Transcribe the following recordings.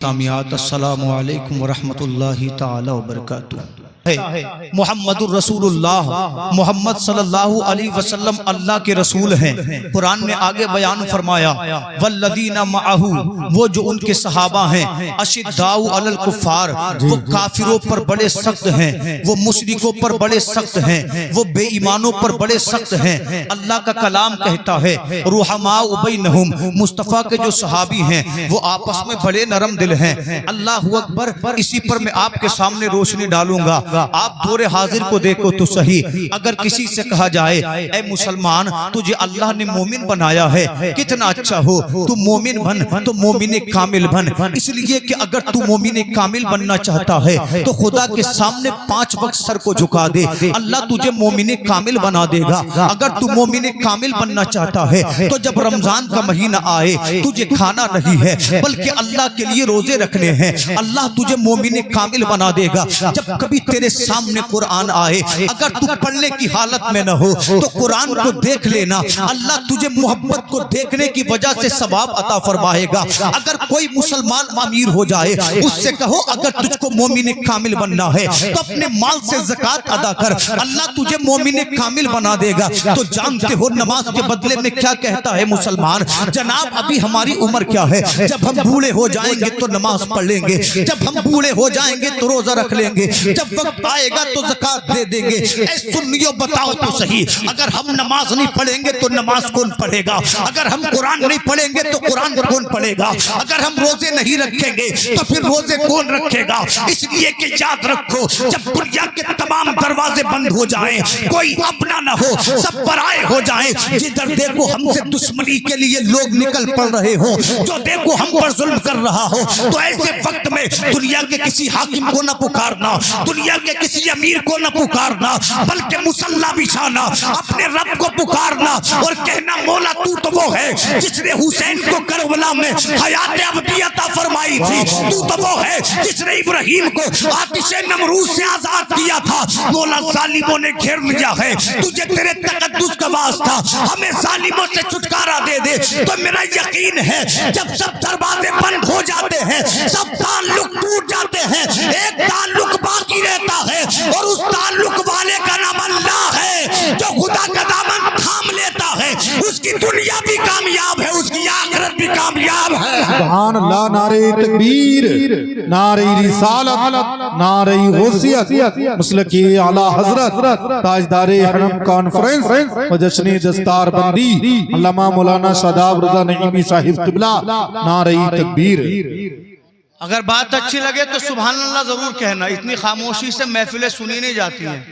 سامیات السلام علیکم ورحمۃ اللہ تعالی وبرکاتہ۔ محمد الرسول اللہ، محمد صلی اللہ علیہ وسلم اللہ کے رسول ہیں۔ قرآن نے آگے بیان فرمایا والذین معہ، وہ جو ان کے صحابہ ہیں، اشداء علی الکفار، وہ کافروں پر بڑے سخت ہیں، وہ مشرکوں پر بڑے سخت ہیں، وہ بے ایمانوں پر بڑے سخت ہیں۔ اللہ کا کلام کہتا ہے رحماء بینہم، مصطفیٰ کے جو صحابی ہیں وہ آپس میں بڑے نرم دل ہیں۔ اللہ اکبر۔ اسی پر میں آپ کے سامنے روشنی ڈالوں گا۔ آپ دور حاضر کو دیکھو تو صحیح، اگر کسی سے کہا جائے اے مسلمان تجھے اللہ نے مومن بنایا ہے، کتنا اچھا ہو، تو مومن بن، تو مومن کامل بن۔ اس لیے کہ اگر تو مومن کامل بننا چاہتا ہے تو خدا کے سامنے 5 وقت سر کو جھکا دے، اللہ تجھے مومن کامل بنا دے گا۔ اگر تو مومن کامل بننا چاہتا ہے تو جب رمضان کا مہینہ آئے تجھے کھانا نہیں ہے بلکہ اللہ کے لیے روزے رکھنے ہیں، اللہ تجھے مومن کامل بنا دے گا۔ جب کبھی تیرے سامنے قرآن آئے، اگر تو پڑھنے کی حالت میں نہ ہو تو قرآن کو دیکھ لینا، اللہ تجھے محبت کو دیکھنے کی وجہ سے ثواب عطا فرمائے گا۔ اگر کوئی مسلمان امیر ہو جائے اس سے کہو اگر تجھ کو مومن کامل بننا ہے تو اپنے مال سے زکوٰۃ ادا کر، اللہ تجھے مومن کامل بنا دے گا۔ تو جانتے ہو نماز کے بدلے میں کیا کہتا ہے مسلمان؟ جناب ابھی ہماری عمر کیا ہے، جب ہم بوڑھے ہو جائیں گے تو نماز پڑھ لیں گے، جب ہم بوڑھے ہو جائیں گے تو روزہ رکھ لیں گے، جب وقت آئے گا تو زکوٰۃ دے دیں گے۔ اے سنیو بتاؤ تو صحیح، اگر ہم نماز نہیں پڑھیں گے تو نماز کون پڑھے گا؟ اگر ہم قرآن نہیں پڑھیں گے تو قرآن کون پڑھے گا؟ اگر ہم روزے نہیں رکھیں گے تو پھر روزے کون رکھے گا؟ اس لیے کہ یاد رکھو جب دنیا کے تمام دروازے بند ہو جائیں، کوئی اپنا نہ ہو، سب پرائے ہو جائیں، جدھر دیکھو ہم سے دشمنی کے لیے لوگ نکل پڑ رہے ہوں، جو دیکھو ہم پر ظلم کر رہا ہو، تو ایسے وقت میں دنیا کے کسی حاکم کو نہ پکارنا، دنیا کے کسی امیر کو نہ پکارنا، بلکہ مصلی بچھانا، اپنے رب کو پکارنا اور کہنا مولا تو تو وہ ہے جس نے حسین کو کربلا میں حیات ابدی عطا فرمائی تھی، تو تو وہ ہے جس نے ابراہیم کو آتش نمرود سے آزاد کیا تھا۔ مولا ظالموں نے گھیر لیا ہے، تجھے تیرے تقدس کا واسطہ ہمیں ظالموں سے چھٹکارا دے دے۔ تو میرا یقین ہے جب سب دروازے بند ہو جاتے ہیں، سب تعلق ٹوٹ جاتے ہیں، ایک تعلق باقی رہتا ہے اور اس تعلق والے کا نام اللہ ہے، جو خدا کا دامن تھام لیتا ہے، اس کی دنیا بھی کامیاب ہے، اس کی آخرت بھی کامیاب ہے۔ سبحان اللہ۔ نعرہ تکبیر، نعرہ رسالت، نعرہ غوثیت، مسلک اعلی حضرت تاجدار حرم کانفرنس و جشن دستار بندی علامہ مولانا شاداب رضا نعیمی صاحب قبلہ، نعرہ تکبیر۔ اگر بات اچھی لگے تو سبحان اللہ ضرور کہنا، اتنی خاموشی سے محفلیں سنی نہیں جاتی ہیں۔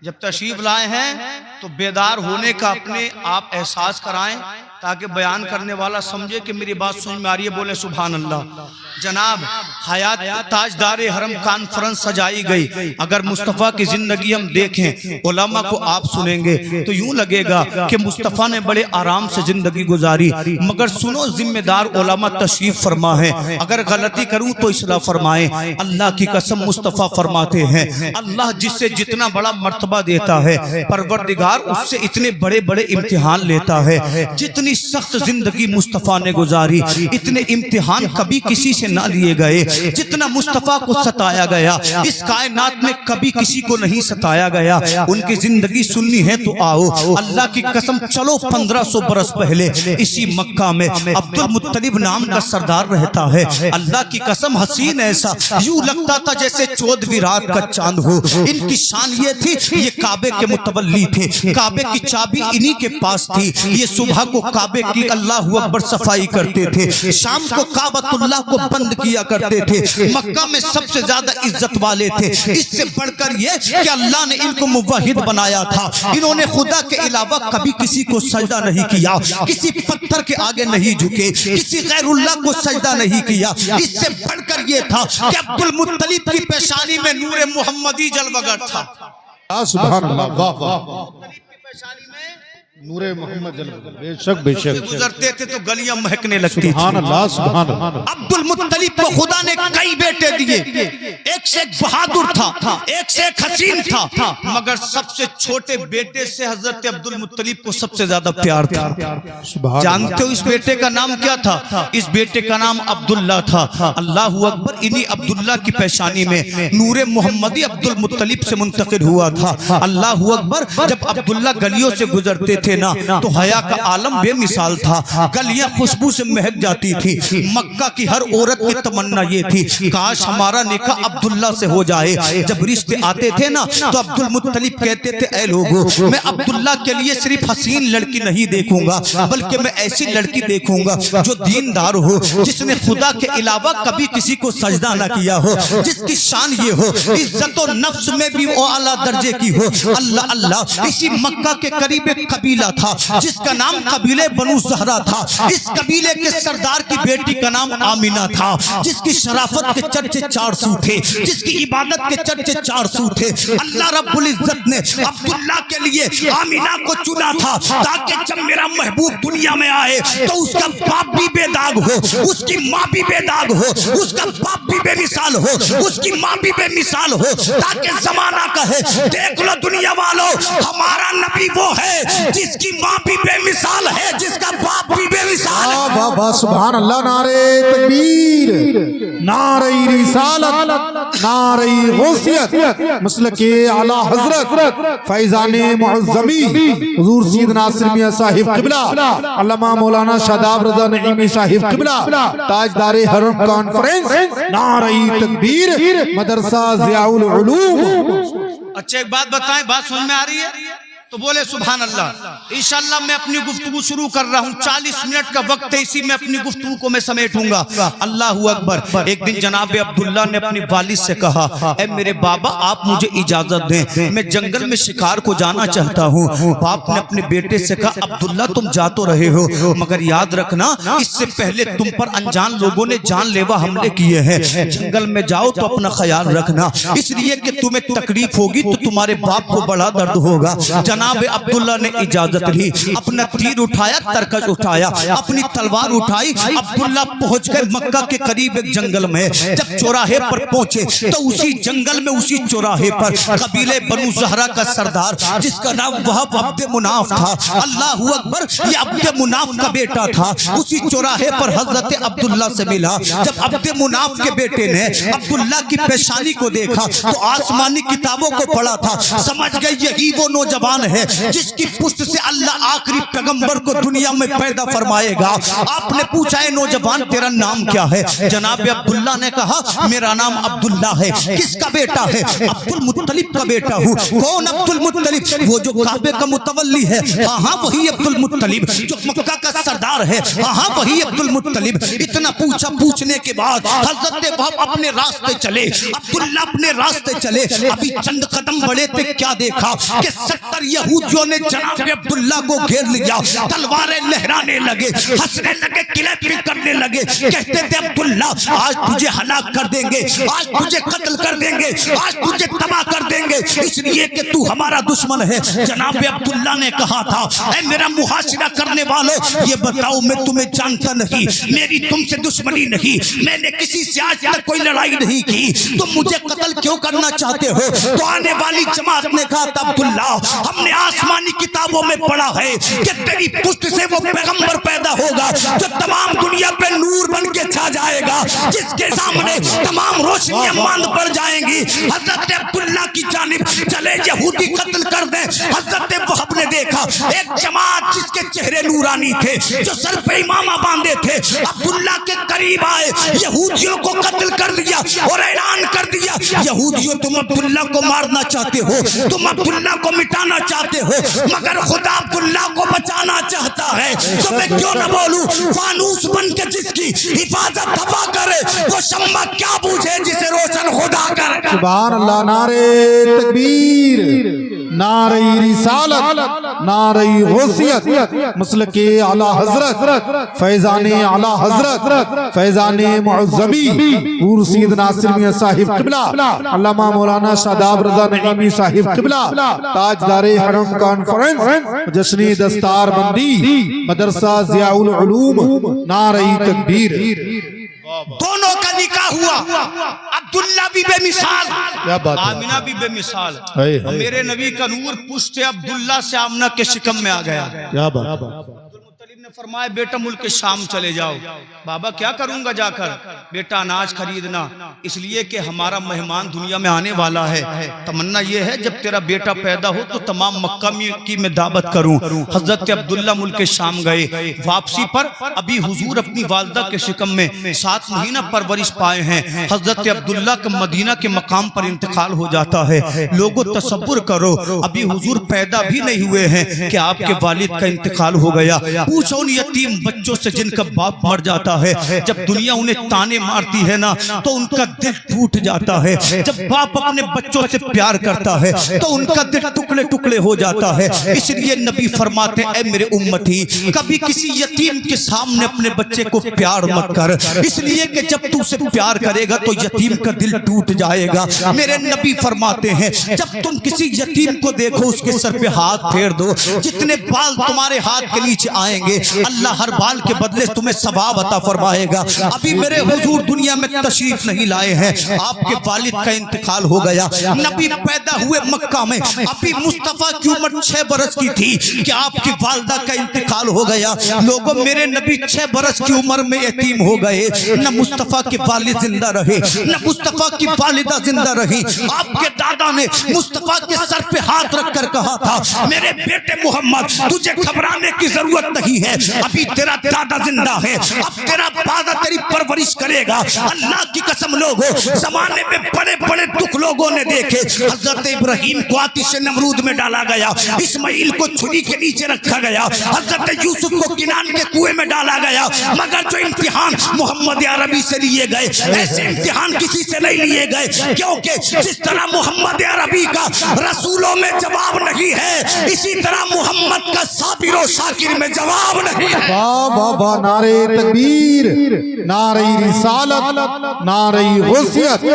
جب تشریف لائے ہیں تو بیدار ہونے کا اپنے آپ احساس کرائیں تاکہ بیان کرنے والا سمجھے کہ میری بات سمجھ میں آ رہی ہے، بولے سبحان اللہ۔ جناب حیات تاجدار حرم کانفرنس سجائی گئی، اگر مصطفیٰ کی زندگی ہم دیکھیں، علماء کو آپ سنیں گے تو یوں لگے گا کہ مصطفیٰ نے بڑے آرام سے زندگی گزاری، مگر سنو ذمہ دار علماء تشریف فرما ہے، اگر غلطی کروں تو اصلاح فرمائیں۔ اللہ کی قسم مصطفیٰ فرماتے ہیں اللہ جس سے جتنا بڑا مرتبہ دیتا ہے پروردگار اس سے اتنے بڑے بڑے امتحان لیتا ہے۔ جتنی سخت زندگی مصطفیٰ نے گزاری اتنے امتحان کبھی کسی سے نہ لیے گئے، جتنا مصطفیٰ کو ستایا گیا اس کائنات میں کبھی کسی کو نہیں ستایا گیا۔ ان کی زندگی سننی ہے تو آؤ، اللہ کی قسم چلو 1500 برس پہلے اسی مکہ میں عبد المطلب نام کا سردار رہتا ہے۔ اللہ کی قسم حسین ایسا، یوں لگتا تھا جیسے 14ویں رات کا چاند ہو۔ ان کی شان یہ تھی یہ کعبے کے متولی تھے، کعبے کی چابی انہی کے پاس تھی، یہ صبح کو کعبے کی اللہ اکبر صفائی کرتے تھے، شام کو کعبۃ اللہ کو بند کیا کرتے تھے، مکہ میں سب سے زیادہ عزت والے تھے۔ اس سے بڑھ کر یہ کہ اللہ نے ان کو موحد بنایا تھا، انہوں نے خدا کے علاوہ کبھی کسی کو سجدہ نہیں کیا، کسی پتھر کے آگے نہیں جھکے، کسی غیر اللہ کو سجدہ نہیں کیا۔ اس سے بڑھ کر یہ تھا کہ عبد المطلب کی پیشانی میں نور محمدی جلوگر تھا۔ سبحان اللہ، واہ واہ، نور محمد جلوہ، بے شک بے شک، گزرتے تھے تو گلیاں مہکنے لگتی تھی۔ سبحان اللہ، سبحان اللہ۔ عبد المطلب کو خدا نے کئی بیٹے دیے، ایک ایک سے ایک بہادر تھا، ایک سے ایک حسین تھا، مگر سب سے چھوٹے بیٹے سے حضرت عبد المطلب کو سب سے زیادہ پیار تھا۔ جانتے ہو اس بیٹے کا نام کیا تھا؟ اس بیٹے کا نام عبداللہ تھا۔ اللہ اکبر، انہی عبداللہ کی پیشانی میں نور محمدی عبد المطلب سے منتقل ہوا تھا۔ اللہ اکبر، جب عبداللہ گلیوں سے گزرتے تھے نا تو حیا کا عالم بے مثال تھا، گلیاں خوشبو سے مہک جاتی تھی۔ مکہ کی ہر عورت کی تمنا یہ تھی کاش ہمارا نکاح عبداللہ سے ہو جائے۔ جب رشتے آتے تھے نا تو عبد المطلب کہتے تھے اے لوگو، میں عبداللہ کے لیے صرف حسین لڑکی نہیں دیکھوں گا بلکہ میں ایسی لڑکی دیکھوں گا جو دیندار ہو، جس نے خدا کے علاوہ کبھی کسی کو سجدہ نہ کیا ہو، جس کی شان یہ ہو عزت و نفس میں بھی وہ اعلیٰ درجے کی ہو۔ اللہ اللہ، اسی مکہ کے قریب ایک قبیلہ تھا جس کا نام قبیلہ بنو زہرہ تھا۔ اس قبیلے کے سردار کی بیٹی کا نام آمینہ تھا، جس کی شرافت کے چرچے 400 تھے، جس کی عبادت کے چرچے 400 تھے۔ اللہ رب العزت نے عبداللہ کے لیے آمینہ کو چنا تھا تاکہ جب میرا محبوب دنیا میں آئے تو اس کا باپ بھی بے داغ ہو، اس کی ماں بھی بے داغ ہو، اس کا باپ بھی بے مثال ہو، اس کی ماں بھی بے مثال ہو، تاکہ زمانہ کہے دیکھ لو دنیا والو، ہمارا نبی وہ ہے جس کی ماں بھی بے مثال ہے، جس کا باپ بھی بے مثال ہے۔ سبحان اللہ، نعرہ تکبیر، نعرہ رسالت، نعرہ غوثیت، مسلک اعلی حضرت فیضان معظمی حضور سید ناصر میاں صاحب قبلہ، علامہ مولانا شاداب رضا نعیمی صاحب قبلہ، تاجدار حرم کانفرنس، نعرہ تکبیر، مدرسہ ضیاء العلوم۔ اچھا ایک بات بتائیں، بات سمجھ میں آ رہی ہے تو بولے سبحان اللہ۔ انشاءاللہ میں اپنی گفتگو شروع کر رہا ہوں، 40 منٹ کا وقت ہے، اسی میں اپنی گفتگو کو میں سمیٹوں گا۔ اللہ اکبر۔ ایک دن جناب عبداللہ نے اپنی والد سے کہا اے میرے بابا آپ مجھے اجازت دیں، میں جنگل میں شکار کو جانا چاہتا ہوں۔ باپ نے اپنے بیٹے سے کہا عبداللہ تم جا تو رہے ہو مگر یاد رکھنا اس سے پہلے تم پر انجان لوگوں نے جان لیوا حملے کیے ہیں، جنگل میں جاؤ تو اپنا خیال رکھنا، اس لیے کہ تمہیں تکلیف ہوگی تو تمہارے باپ کو بڑا درد ہوگا۔ جناب عبداللہ نے اجازت لی، اپنا تیر اٹھایا، ترکش اٹھایا، اپنی تلوار اٹھائی، عبداللہ پہنچ گئے مکہ کے قریب ایک جنگل میں۔ جب چوراہے پر پہنچے تو اسی جنگل میں اسی چوراہے پر قبیلہ بنو زہرہ کا سردار جس کا نام وہب عبد مناف تھا، اللہ اکبر، یہ عبد مناف کا بیٹا تھا، اسی چوراہے پر حضرت عبداللہ سے ملا۔ جب عبد مناف کے بیٹے نے عبداللہ کی پیشانی کو دیکھا تو آسمانی کتابوں کو پڑھا تھا، سمجھ گئے یہی وہ نوجوان ہے جس کی پشت سے اللہ آخری پیغمبر کو دنیا میں پیدا فرمائے گا۔ آپ نے پوچھا ہے نوجوان تیرا نام کیا ہے؟ جناب عبداللہ نے کہا میرا نام عبداللہ ہے۔ کس کا بیٹا ہے؟ عبد المطلب کا بیٹا ہوں۔ کون عبد المطلب؟ وہ جو کعبے کا متولی ہے، ہاں وہی عبد المطلب۔ جو مکہ کا سردار ہے، ہاں وہی عبد المطلب۔ اتنا پوچھا، پوچھنے کے بعد حضرت باپ اپنے راستے چلے، عبداللہ اپنے راستے چلے۔ ابھی چند قدم بڑھے تھے، کیا دیکھا کہ 70 یہودیوں نے جناب عبداللہ کو گھیر لیا، تلواریں لہرانے لگے، ہنسنے لگے، کلیپنگ کرنے لگے، کہتے تھے عبداللہ آج تجھے ہلاک کر دیں گے، آج تجھے قتل کر دیں گے، آج تجھے تباہ کر دیں گے، اس لیے کہ تو ہمارا دشمن ہے۔ جناب عبداللہ نے کہا تھا اے میرا محاصرہ کرنے والوں، یہ بتاؤ میں تمہیں جانتا نہیں، میری تم سے دشمنی نہیں، میں نے کسی سے آج تک کوئی لڑائی نہیں کی، تم مجھے قتل کیوں کرنا چاہتے ہو؟ تو آنے والی جماعت نے کہا تھا عبداللہ ہم نے آسمانی کتابوں میں پڑھا ہے کہ تیری پشت سے وہ پیغمبر پیدا ہوگا جو تمام دنیا پہ نور بن کے چھا جائے گا، جس کے سامنے تمام روشنیاں ماند پڑ جائیں گی۔ حضرت عبداللہ کی جانب چلے، یہودی قتل کر دیں۔ حضرت وہب نے دیکھا ایک جماعت جس کے چہرے نورانی تھے، جو سر پہ امامہ باندھے تھے، عبداللہ کے قریب آئے، یہودیوں کو قتل کر دیا اور اعلان کر دیا یہودیوں تم عبداللہ کو مارنا چاہتے ہو، تم عبداللہ کو مٹانا چاہتے ہو، مگر خدا عبداللہ کو بچانا چاہتا ہے، تو میں کیوں نہ بولوں فانوس بن کے جس کی حفاظت ہوا کرے وہ شمع کیا بوجھے جسے روشن خدا کرے۔ سبحان اللہ، نعرہ تکبیر، نعرہ رسالت، نعرہ غوثیت، مسلک اعلی حضرت فیضان اعلی حضرت فیضان معظمی حضور سید ناصر میاں صاحب قبلہ، علامہ مولانا شاداب رضا نعیمی صاحب قبلہ، تاجدار حرم کانفرنس، جشنی دستار بندی، مدرسہ ضیاء العلوم، نعرہ تکبیر۔ دونوں کا نکاح ہوا، عبداللہ بھی بے مثال، کیا بات ہے، آمینہ بھی بے مثال. ہے، اور میرے نبی کا نور پشت عبداللہ سے آمنہ کے شکم میں آ گیا. کیا بات ہے. عبدالمطلب نے فرمایا بیٹا ملک شام چلے جاؤ. بابا کیا کروں گا جا کر؟ بیٹا اناج خریدنا، اس لیے کہ ہمارا مہمان دنیا میں آنے والا ہے. تمنا یہ ہے جب تیرا بیٹا پیدا ہو تو تمام مکہ کی میں دعوت کروں. حضرت عبداللہ ملک شام گئے. واپسی پر ابھی حضور اپنی والدہ کے شکم میں 7 مہینہ پرورش پائے ہیں. حضرت عبداللہ کا مدینہ کے مقام پر انتقال ہو جاتا ہے. لوگوں تصور کرو ابھی حضور پیدا بھی نہیں ہوئے ہیں کہ آپ کے والد کا انتقال ہو گیا. پوچھو ان یتیم بچوں سے جن کا باپ مر جاتا ہے، جب دنیا انہیں تانے مارتی ہے نا تو ان کا دل ٹوٹ جاتا ہے. جب باپ اپنے بچوں سے پیار کرتا ہے تو ان کا دل ٹکڑے ٹکڑے ہو جاتا ہے. اس لیے نبی فرماتے ہیں اے میرے امتی، کبھی کسی یتیم کے سامنے اپنے بچے کو پیار مت کر، اس لیے کہ جب تو اسے پیار کرے گا تو یتیم کا دل ٹوٹ جائے گا. میرے نبی فرماتے ہیں جب تم کسی یتیم کو دیکھو اس کے سر پہ ہاتھ پھیر دو. جتنے بال تمہارے ہاتھ کے نیچے آئیں گے اللہ ہر بال کے بدلے تمہیں ثواب عطا فرمائے گا. ابھی میرے حضور دنیا میں تشریف نہیں لائے ہیں، آپ کے والد کا انتقال ہو گیا. نبی پیدا ہوئے مکہ میں، ابھی مصطفیٰ کی عمر 6 برس کی تھی کہ آپ کی والدہ کا انتقال ہو گیا. لوگوں میرے نبی 6 برس کی عمر میں یتیم ہو گئے. نہ مصطفیٰ کے والد زندہ رہے نہ مصطفیٰ کی والدہ زندہ رہی. آپ کے دادا نے مصطفیٰ کے سر پہ ہاتھ رکھ کر کہا تھا میرے بیٹے محمد تجھے گھبرانے کی ضرورت نہیں ہے، ابھی تیرا دادا زندہ ہے، اب تیرا دادا تیری پرورش کرے گا. اللہ کی قسم لوگوں زمانے میں بڑے بڑے دکھ لوگوں نے دیکھے. حضرت ابراہیم کو آتش نمرود میں ڈالا گیا، اسماعیل کو چھری کے نیچے رکھا گیا، حضرت یوسف کو کنان کے کنویں میں ڈالا گیا. مگر جو امتحان محمد عربی سے لیے گئے ایسے امتحان کسی سے نہیں لیے گئے، کیونکہ جس طرح محمد عربی کا رسولوں میں جواب نہیں ہے اسی طرح محمد کا صابر و شاکر میں جواب نہیں ہے. واہ واہ واہ، نعرہ تکبیر، نعرہ رسالت، نعرہ غوثیت،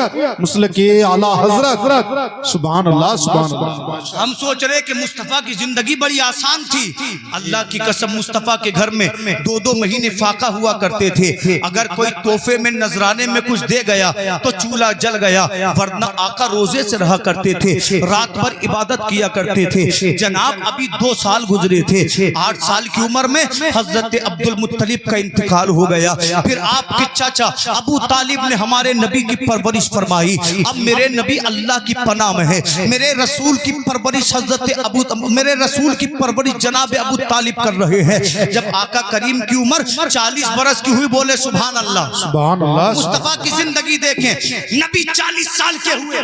مسلک اعلیٰ حضرت. سبحان اللہ سبحان اللہ. ہم سوچ رہے کہ مصطفیٰ کی زندگی بڑی آسان تھی. اللہ کی قسم مصطفیٰ کے گھر میں 2 مہینے فاقہ ہوا کرتے تھے. اگر کوئی تحفے میں نذرانے میں کچھ دے گیا تو چولہا جل گیا، ورنہ آقا روزے سے رہا کرتے تھے، رات بھر عبادت کیا کرتے تھے. جناب ابھی 2 سال گزرے تھے. 8 سال کی عمر میں حضرت عبدالمطلب کا انتقال ہو گیا. پھر آپ کے چاچا ابو طالب نے ہمارے نبی کی پرورش فرمائی. اب میرے نبی اللہ کی پناہ میں ہے. میرے رسول کی پرورش میرے رسول کی پرورش جناب ابو طالب کر رہے ہیں. جب آقا کریم کی عمر 40 برس کی ہوئی، بولے سبحان اللہ سبحان اللہ. مصطفیٰ کی زندگی دیکھیں، نبی 40 سال کے ہوئے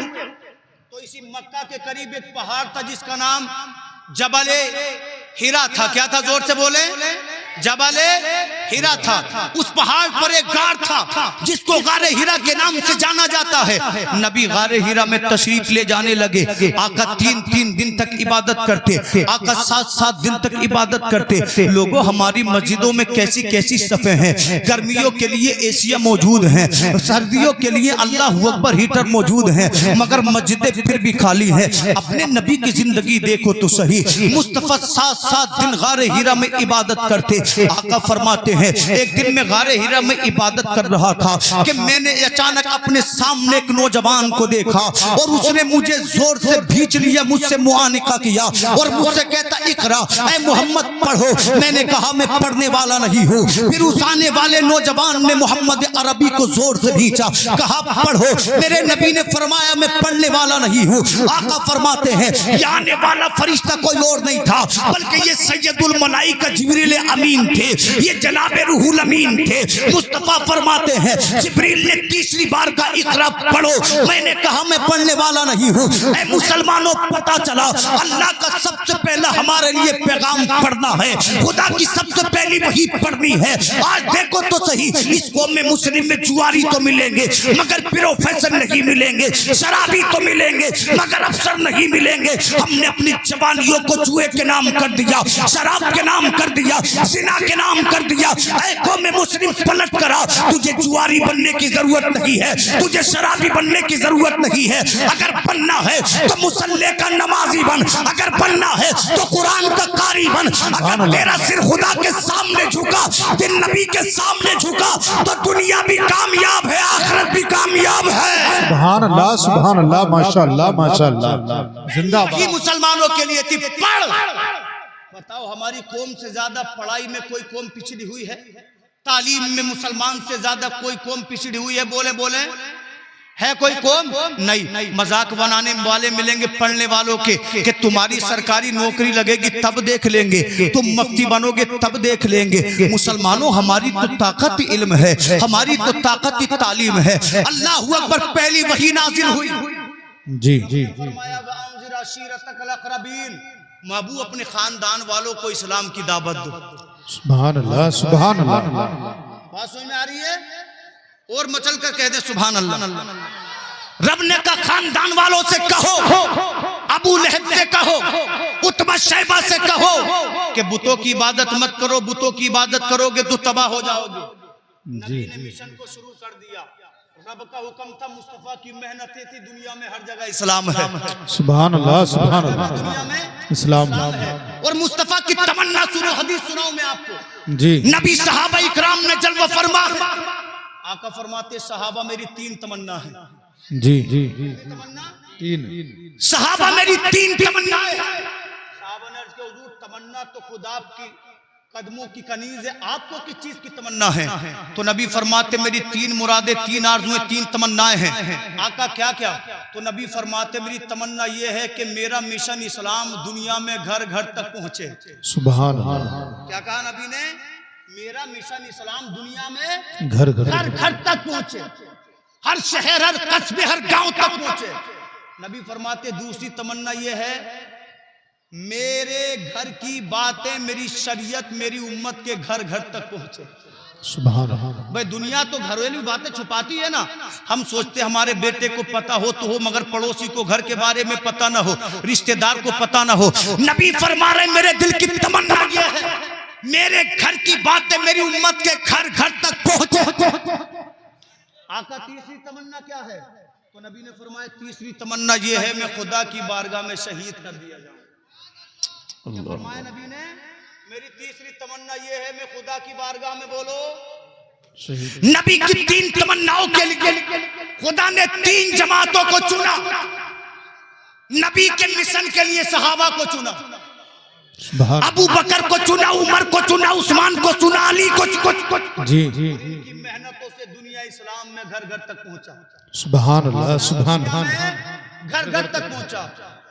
تو اسی مکہ کے قریب ایک پہاڑ تھا جس کا نام جبل ہیرا تھا. کیا تھا؟ زور سے بولے. جبل ہیرا تھا. اس پہاڑ پر ایک غار تھا جس کو غار ہیرا کے نام سے جانا جاتا ہے. نبی غار ہیرا میں تشریف لے جانے لگے. آقا 3 دن تک عبادت کرتے، آقا 7 دن تک عبادت کرتے. لوگوں ہماری مسجدوں میں کیسی کیسی صفیں ہیں. گرمیوں کے لیے ایسیاں موجود ہیں، سردیوں کے لیے اللہ اکبر ہیٹر موجود ہیں، مگر مسجدیں پھر بھی خالی ہیں. اپنے نبی کی زندگی دیکھو تو صحیح. مصطفیٰ 7 دن غار ہیرا میں عبادت کرتے. آقا فرماتے ہیں ایک دن میں غار ہیرا میں عبادت کر رہا تھا کہ میں نے اچانک اپنے سامنے ایک نوجوان کو دیکھا اور اس نے مجھے زور سے بھینچ لیا، مجھ سے معانقہ کیا اور مجھ سے کہتا اقرا، اے محمد پڑھو. میں نے کہا میں پڑھنے والا نہیں ہوں. پھر اس آنے والے نوجوان نے محمد عربی کو زور سے بھینچا، کہا پڑھو. میرے نبی نے فرمایا میں پڑھنے والا نہیں ہوں. آقا فرماتے ہیں یہ آنے والا فرشتہ کوئی اور نہیں تھا بلکہ یہ سید الملائکہ جبریل امین تھے، یہ جناب روح الامین تھے. مصطفیٰ فرماتے ہیں جبریل نے 3 بار کا اقرا پڑھو. میں نے کہا میں پڑھنے والا نہیں ہوں. اے مسلمانوں پتہ چلا اللہ کا سب سے پہلا ہمارے لیے پیغام پڑھنا ہے، خدا کی سب سے پہلی وحی پڑھنی ہے. آج دیکھو تو صحیح اس قوم میں مسلم میں جواری تو ملیں گے مگر پروفیسر نہیں ملیں گے، شرابی تو ملیں گے مگر افسر نہیں ملیں گے. ہم نے اپنی جوانیوں کو جوئے کے نام کر دیا، شراب کے نام کر دیا، زنا کے نام کر دیا. اے قوم مسلم پلٹ کرا، تجھے جواری بننے کی ضرورت نہیں ہے، تجھے شرابی بننے کی ضرورت نہیں ہے. اگر بننا ہے تو مصلی کا نمازی بن، اگر بننا ہے تو قرآن کا قاری بن. اگر تیرا سر خدا کے سامنے جھکا، دن نبی کے سامنے جھکا تو دنیا بھی کامیاب ہے، آخرت بھی کامیاب ہے. سبحان اللہ سبحان اللہ ماشاءاللہ ماشاءاللہ زندہ یہ باد مسلمانوں کے لیے تھی پڑھ. بتاؤ ہماری قوم سے زیادہ پڑھائی میں کوئی قوم پچھڑی ہوئی ہے؟ تعلیم میں مسلمان سے زیادہ کوئی قوم پچھڑی ہوئی ہے؟ بولے بولے ہے کوئی قوم؟ نہیں. مذاق بنانے والے ملیں گے پڑھنے والوں کے کہ تمہاری سرکاری نوکری لگے گی تب دیکھ لیں گے, تم مفتی بنو گے تب دیکھ لیں گے. مسلمانوں ہماری تو طاقت علم ہے, ہماری تو طاقت تعلیم ہے. اللہ اکبر پہلی وحی نازل ہوئی. جی فرمایا وَأَنذِرْ عَشِيرَتَكَ الْأَقْرَبِينَ, محبوب اپنے خاندان والوں کو اسلام کی دعوت دو. سبحان اللہ سبحان اللہ. بات سمجھ میں آ رہی ہے؟ اور مچل کر کہہ دے سبحان اللہ. رب نے کہا خاندان والوں سے کہو, ابو لہب سے کہو, عتبہ شیبہ سے کہو کہ بتوں کی عبادت مت کرو, بتوں کی عبادت کرو گے تو تباہ ہو جاؤ گے. نبی نے مشن کو شروع کر دیا. رب کا حکم تھا, مصطفیٰ کی محنتیں تھی, دنیا میں ہر جگہ اسلام ہے. سبحان اللہ سبحان اللہ. دنیا میں اسلام ہے. اور مصطفیٰ کی تمنا سنو, حدیث سناؤں میں آپ کو. جی نبی صحابہ اکرام نے جلوہ فرما, آقا فرماتے صحابہ میری 3 تمنا ہے. جی تین صحابہ میری 3 تمنا ہے. صحابہ نے عرض کیا حضور تمنا تو خدا کی قدموں کی کنیز ہے, آپ کو کس چیز کی تمنا ہے؟ تو نبی فرماتے میری 3 مرادیں, 3 آرزویں, 3 تمنائیں ہیں. آقا کیا کیا؟ تو نبی فرماتے میری تمنا یہ ہے کہ میرا مشن اسلام دنیا میں گھر گھر تک پہنچے. سبحان اللہ. کیا کہا نبی نے؟ میرا مشن اسلام دنیا میں گھر گھر گھر تک پہنچے, ہر شہر, ہر قصبے, ہر گاؤں تک پہنچے. نبی فرماتے دوسری تمنا یہ ہے میرے گھر کی باتیں, میری شریعت میری امت کے گھر گھر تک پہنچے. سبحان اللہ. بھئی دنیا تو گھریلو باتیں چھپاتی ہے نا. ہم سوچتے ہمارے بیٹے کو پتا ہو تو ہو, مگر پڑوسی کو گھر کے بارے میں پتا نہ ہو, رشتہ دار کو پتا نہ ہو. نبی فرما رہے میرے دل کی تمنا یہ ہے میرے گھر کی باتیں میری امت کے گھر گھر تک پہنچے. آقا تیسری تمنا کیا ہے؟ تو نبی نے فرمایا تیسری تمنا یہ ہے میں خدا کی بارگاہ میں شہید کر دیا جاؤں. کیا فرمایا نبی نے؟ میری تیسری تمنا یہ ہے میں خدا کی بارگاہ میں بولو شہید. نبی کی 3 تمناؤں کے لیے خدا نے 3 جماعتوں کو چنا. نبی کے مشن کے لیے صحابہ کو چنا, ابو بکر کو چنا, عمر کو چنا, عثمان کو چنا, علی کو چنا. جی کی محنتوں سے دنیا اسلام میں گھر گھر تک پہنچا. سبحان اللہ سبحان اللہ. گھر گھر تک پہنچا.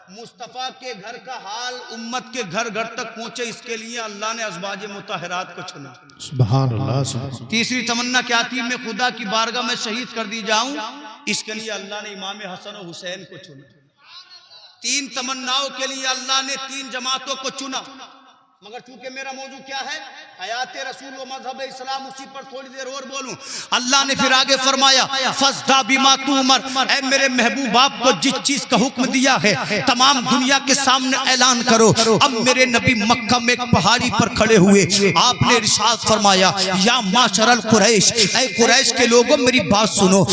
مصطفیٰ کے گھر کا حال امت کے گھر گھر تک پہنچے, اس کے لیے اللہ نے ازواج مطہرات کو چنا. سبحان اللہ سبحان. تیسری تمنا کیا تھی؟ میں خدا کی بارگاہ میں شہید کر دی جاؤں, اس کے لیے اللہ نے امام حسن و حسین کو چنا. 3 تمناؤں کے لیے اللہ نے 3 جماعتوں کو چنا. مگر چونکہ میرا موضوع کیا ہے حیات رسول و مذہب اسلام, اسی پر تھوڑی دیر اور بولوں. اللہ نے پھر آگے فرمایا فَاسْدَعْ بِمَا تُؤْمَرْ, اے میرے محبوب آپ کو جس چیز کا حکم دیا ہے تمام دنیا کے سامنے اعلان کرو. اب میرے نبی مکہ میں ایک پہاڑی پر کھڑے ہوئے, آپ نے ارشاد فرمایا یا معاشر القریش, اے قریش کے لوگوں میری بات سنو.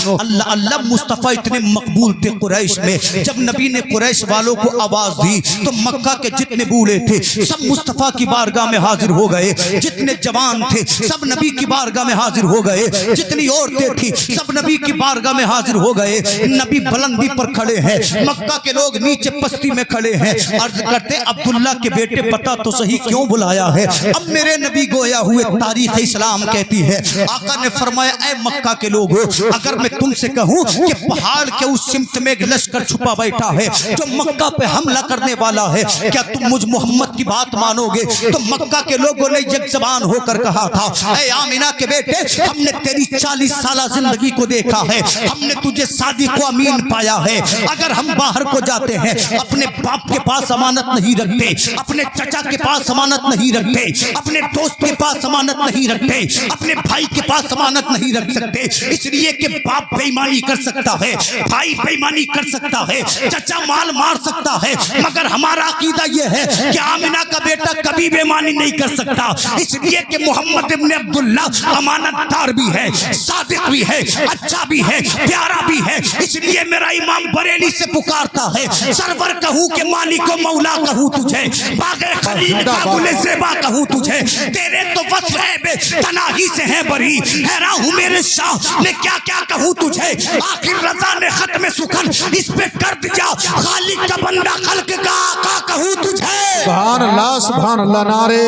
اللہ مصطفیٰ اتنے مقبول تھے قریش میں, جب نبی نے قریش والوں کو آواز دی تو مکہ کے جتنے بوڑھے تھے سب مصطفیٰ کی بارگاہ میں حاضر ہو گئے, جتنے جوان تھے سب نبی کی بارگاہ میں حاضر ہو گئے, جتنی عورتیں تھی سب نبی کی بارگاہ میں حاضر ہو گئے. نبی بلندی پر کھڑے ہیں, مکہ کے لوگ نیچے پستی میں کھڑے ہیں. عرض کرتے عبداللہ کے بیٹے بتا تو صحیح کیوں بلایا ہے؟ اب میرے نبی گویا ہوئے تاریخ اسلام کہتی ہے. آقا نے فرمایا اے مکہ کے لوگوں, اگر میں تم سے کہوں کہ پہاڑ کے اس سمت میں ایک لشکر چھپا بیٹھا ہے جو مکہ پہ حملہ کرنے والا ہے, کیا تم مجھ محمد کی بات مانو گے؟ تو مکہ کے لوگوں نے یک زبان ہو کر کہا تھا اے آمینہ کے بیٹے, ہم نے تیری 40 سالہ زندگی کو دیکھا ہے, ہم نے تجھے صادق و امین پایا ہے. اگر ہم باہر کو جاتے ہیں اپنے باپ کے پاس امانت نہیں رکھتے, اپنے چچا کے پاس امانت نہیں رکھتے, اپنے دوست کے پاس امانت نہیں رکھتے, اپنے بھائی کے پاس امانت نہیں رکھ سکتے. اس لیے کہ باپ بے ایمانی کر سکتا ہے, بھائی بے ایمانی کر سکتا ہے, چچا مال مار سکتا ہے, مگر ہمارا عقیدہ یہ ہے کہ آمینہ کا بیٹا کبھی بے ایمانی نہیں کر سکتا. اس لیے کہ محمد ابن عبداللہ امانت دار بھی ہے, صادق بھی ہے, اچھا بھی ہے, پیارا بھی ہے. اس لیے میرا امام بریلوی بریلی سے پکارتا ہے، سرور کہوں کہ مالک و مولا کہوں تجھے، باغ خلیل کا گل زیبا کہوں تجھے، تیرے تو وصف ہے بے تناہی سے ہے بری، حیران ہوں میرے شاہ میں کیا کیا کہوں تجھے، آخر رضا نے ختم سخن اس پہ کر دیا، خالق کا بندہ خلق کا آقا کہوں تجھے۔ سبحان اللہ، نعرہ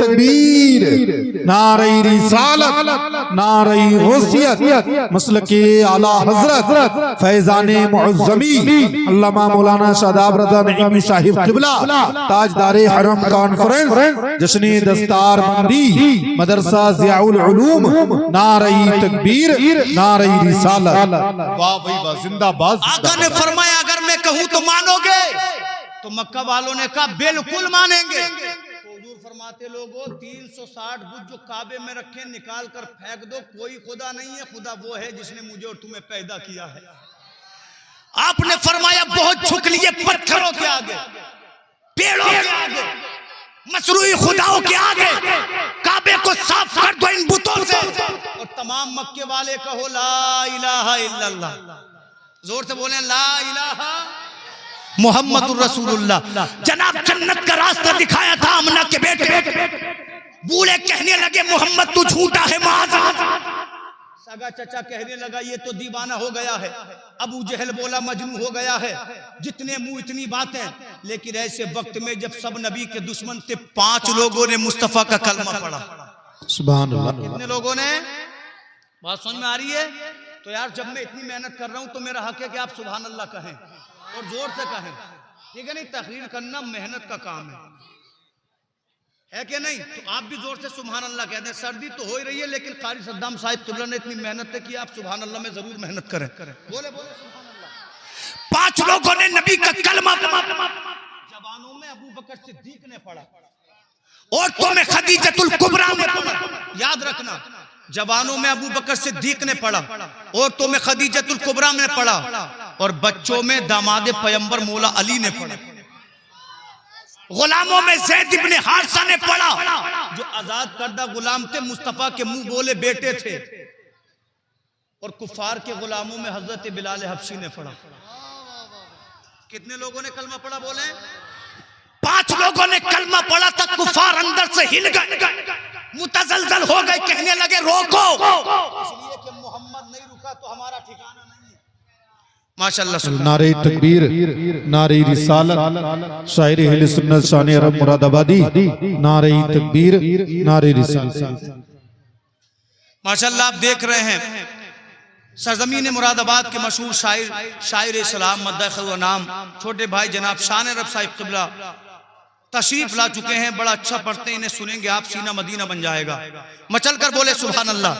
تکبیر، نعرہ رسالت، نعرہ غوثیت، مسلک اعلیٰ حضرت فیضان معظمی علامہ مولانا شاداب رضا نعیمی صاحب قبلہ تاجدار حرم کانفرنس جشن دستار بندی مدرسہ ضیاء العلوم، نعرہ تکبیر، نعرہ رسالت۔ واہ بھائی واہ، زندہ باد۔ آقا نے فرمایا اگر میں کہوں تو مانو گے؟ تو مکہ والوں نے کہا بالکل مانیں گے۔ تو حضور فرماتے لوگوں 360 بت جو کعبے میں رکھے نکال کر پھینک دو، کوئی خدا نہیں ہے، خدا وہ ہے جس نے مجھے اور تمہیں پیدا کیا ہے۔ آپ نے فرمایا بہت جھک لیے پتھروں کے آگے، پیڑوں کے آگے، مصنوعی خداؤں کے آگے، کعبے کو صاف کر دو ان بتوں سے، اور تمام مکے والے کہو لا الہ الا اللہ، زور سے بولیں لا الہ محمد الرسول اللہ۔ جناب جنت کا راستہ دکھایا تھا آمنہ کے بیٹے، بوڑھے کہنے لگے محمد تو جھوٹا ہے معاذ اللہ، سگا چچا کہنے لگا یہ تو دیوانہ ہو گیا ہے، ابو جہل بولا مجنون ہو گیا ہے، جتنے منہ اتنی باتیں۔ لیکن ایسے وقت میں جب سب نبی کے دشمن تھے، 5 لوگوں نے مصطفیٰ کا کلمہ پڑھا۔ سبحان اللہ۔ کتنے لوگوں نے؟ بات سمجھ میں آ رہی ہے؟ تو یار جب میں اتنی محنت کر رہا ہوں تو میرا حق ہے کہ آپ سبحان اللہ کہیں اور زور سے کہیں، ٹھیک ہے؟ نہیں، تقریر کرنا محنت کا کام ہے کہ نہیں؟ تو آپ بھی زور سے سبحان اللہ کہتے ہیں۔ سردی تو ہو ہی رہی ہے لیکن قاری صدام صاحب قبلہ نے اتنی محنت کی، آپ سبحان اللہ میں ضرور محنت کریں۔ بولے بولے سبحان اللہ۔ 5 لوگوں نے نبی کا کلمہ جوانوں میں ابو بکر صدیق نے پڑھا، عورتوں میں خدیجۃ الکبریٰ نے پڑھا، یاد رکھنا، جوانوں میں ابو بکر صدیق نے پڑھا، عورتوں میں خدیجۃ الکبریٰ نے پڑھا، اور بچوں میں داماد پیغمبر مولا علی نے پڑھا، غلاموں میں زید ابن حارثہ نے پڑھا، جو آزاد کردہ غلام تھے، مصطفیٰ کے منہ بولے بیٹے تھے، اور کفار کے غلاموں میں حضرت بلال حبشی نے پڑھا۔ کتنے لوگوں نے کلمہ پڑھا بولیں؟ 5 لوگوں نے کلمہ پڑھا تھا، کفار اندر سے ہل گئے، متزلزل ہو گئے، کہنے لگے روکو، اس لیے کہ محمد نہیں رکا تو ہمارا ٹھکانہ نہیں ہے۔ ماشاءاللہ۔ نعرہ تکبیر، نعرہ رسالت، شاعر اہل سنت شان عرب مراد آبادی، نعرہ تکبیر، نعرہ رسالت۔ ماشاءاللہ آپ دیکھ رہے ہیں سرزمین مراد آباد کے مشہور شاعر اسلام مدح خیر و نام چھوٹے بھائی جناب شان عرب صاحب قبلہ تشریف لا چکے ہیں، بڑا اچھا پڑھتے ہیں، انہیں سنیں گے آپ سینہ مدینہ بن جائے گا۔ مچل کر بولے سبحان اللہ۔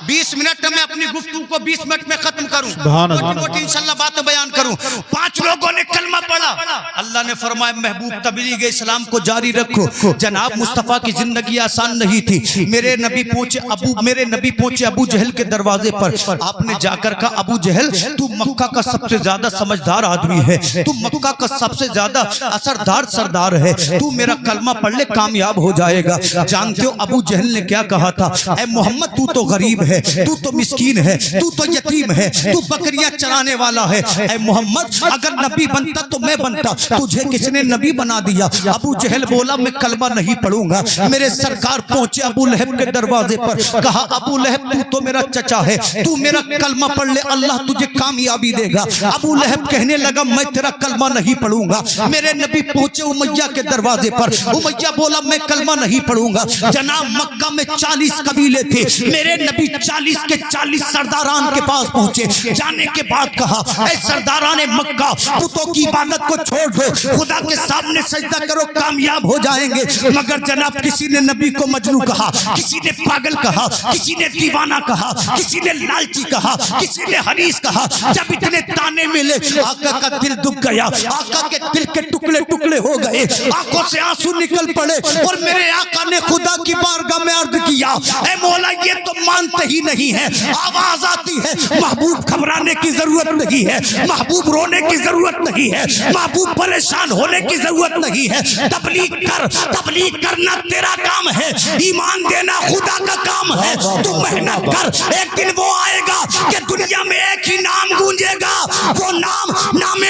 20 منٹ میں اپنی گفتگو کو 20 منٹ میں ختم کروں، موٹی انشاءاللہ باتیں بیان کروں۔ 5 لوگوں نے کلمہ پڑھا، اللہ نے فرمایا محبوب تبلیغ اسلام کو جاری رکھو۔ جناب مصطفیٰ کی زندگی آسان نہیں تھی، میرے نبی پہنچے ابو جہل کے دروازے پر، آپ نے جا کر کہا ابو جہل تو مکہ کا سب سے زیادہ سمجھدار آدمی ہے، تو مکہ کا سب سے زیادہ اثردار سردار ہے، تو میرا کلمہ پڑھ لے کامیاب ہو جائے گا۔ جانتے ہو ابو جہل نے کیا کہا تھا؟ اے محمد تو تو غریب ہے، تو تو مسکین ہے، تو تو یتیم ہے، تو بکریاں چرانے والا ہے، اے محمد اگر نبی بنتا تو میں بنتا، تجھے کس نے نبی بنا دیا؟ ابو جہل بولا میں کلمہ نہیں پڑھوں گا۔ میرے سرکار پہنچے ابو لہب کے دروازے پر، کہا ابو لہب تو تو میرا چچا ہے، تو میرا کلمہ پڑھ لے اللہ تجھے کامیابی دے گا۔ ابو لہب کہنے لگا میں تیرا کلمہ نہیں پڑھوں گا۔ میرے نبی پہنچے امیہ کے دروازے پر، امیہ بولا میں کلمہ نہیں پڑھوں گا۔ جناب مکہ میں 40 قبیلے تھے، میرے نبی 40 کے 40 سرداران کے پاس پہنچے، جانے کے بعد کہا اے سرداران مکہ بتوں کی عبادت کو چھوڑ دو، خدا کے سامنے سجدہ کرو کامیاب ہو جائیں گے۔ مگر جناب کسی نے نبی کو مجنون کہا، کسی نے پاگل کہا، کسی نے دیوانہ کہا، کسی نے لالچی کہا، کسی نے حریص کہا۔ جب اتنے تانے ملے آقا کا دل دکھ گیا، آقا کے دل کے ٹکڑے ٹکڑے ہو گئے، آنکھوں سے آنسو نکل پڑے، اور میرے آقا نے خدا کی بارگاہ میں عرض کیا اے مولا یہ تو مانتے ہی نہیں ہے۔ آواز آتی ہے محبوب گھبرانے کی ضرورت نہیں ہے، محبوب رونے کی ضرورت نہیں ہے، محبوب پریشان ہونے کی ضرورت نہیں ہے۔ تبلیغ کرنا تیرا کام ہے، ایمان دینا خدا کا کام ہے۔ تو محنت کر، ایک دن وہ آئے گا کہ دنیا میں ایک ہی نام گونجے گا، وہ نام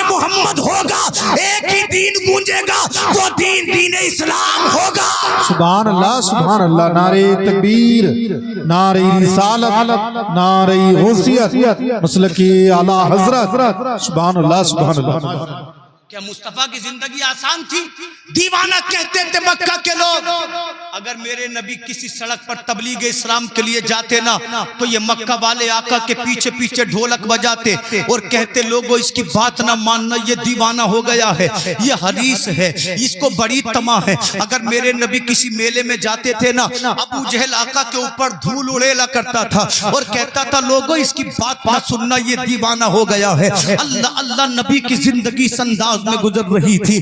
چنے گا وہ دین دین اسلام ہوگا۔ سبحان اللہ، نعرہ تکبیر، نعرہ رسالت، نعرہ غوثیت، مسلک اعلی حضرت، سبحان اللہ۔ کیا مصطفیٰ کی زندگی آسان تھی؟ دیوانہ کہتے تھے مکہ کے لوگ، اگر میرے نبی کسی سڑک پر تبلیغ اسلام کے لیے جاتے نا تو یہ مکہ والے آقا کے پیچھے پیچھے ڈھولک بجاتے اور کہتے لوگوں اس کی بات نہ ماننا، یہ دیوانہ ہو گیا ہے، یہ حدیث ہے، اس کو بڑی طمع ہے۔ اگر میرے نبی کسی میلے میں جاتے تھے نا، ابو جہل آقا کے اوپر دھول اڑیلا کرتا تھا اور کہتا تھا لوگوں اس کی بات نہ سننا، یہ دیوانہ ہو گیا ہے۔ اللہ نبی کی زندگی اس انداز میں گزر رہی تھی۔